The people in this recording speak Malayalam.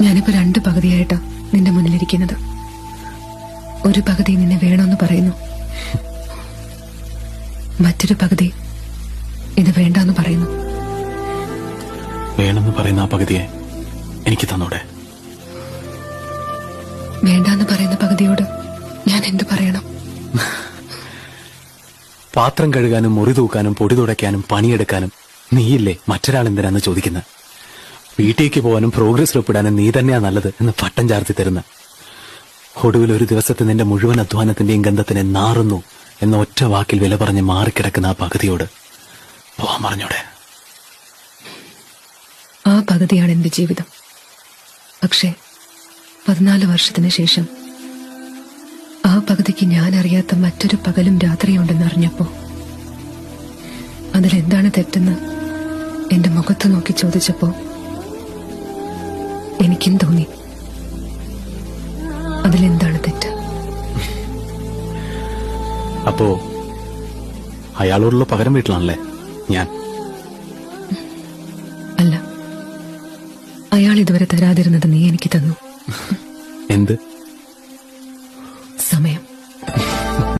ഞാനിപ്പോ 2 പകുതിയായിട്ടാ നിന്റെ മുന്നിലിരിക്കുന്നത്. ഒരു പകുതി നിന്നെ വേണമെന്ന് പറയുന്നു, മറ്റൊരു പകുതി ഇത് വേണ്ടെന്ന് പറയുന്നു. വേണമെന്ന് പറയുന്ന ആ പകുതിയെ എനിക്ക് തന്നൂടെ? വേണ്ടാന്ന് പറയുന്ന പകുതിയോട് ഞാൻ എന്തു പറയണം? പാത്രം കഴുകാനും മുറി തൂക്കാനും പൊടി തുടയ്ക്കാനും പണിയെടുക്കാനും നീയില്ലേ മറ്റൊരാൾ എന്തിനാന്ന് ചോദിക്കുന്നത്. വീട്ടിലേക്ക് പോകാനും പ്രോഗ്രസ് ഒപ്പിടാനും നീ തന്നെയാ നല്ലത് എന്ന് പട്ടം ചാർത്തി തരുന്ന, ഒടുവിൽ ഒരു ദിവസത്തെ നിന്റെ മുഴുവൻ അധ്വാനത്തിന്റെയും ഗന്ധത്തിനെ നാറുന്നു എന്ന ഒറ്റ വാക്കിൽ വില പറഞ്ഞ് മാറിക്കിടക്കുന്ന ആ പകുതിയോട് പോവാൻ പറഞ്ഞോടെ? ആ പകുതിയാണ് എന്റെ ജീവിതം. പക്ഷേ 14 വർഷത്തിന് ശേഷം ആ പകുതിക്ക് ഞാൻ അറിയാത്ത മറ്റൊരു പകലും രാത്രിയുണ്ടെന്ന് അറിഞ്ഞപ്പോ അതിലെന്താണ് തെറ്റെന്ന് എന്റെ മുഖത്ത് നോക്കി ചോദിച്ചപ്പോ എനിക്കും തോന്നി അതിലെന്താണ് തെറ്റ്. അപ്പോ അയാളോടുള്ള പകരം വീട്ടിലാണല്ലേ ഞാൻ? അല്ല, അയാൾ ഇതുവരെ തരാതിരുന്നത് നീ എനിക്ക് തന്നു. എന്ത്?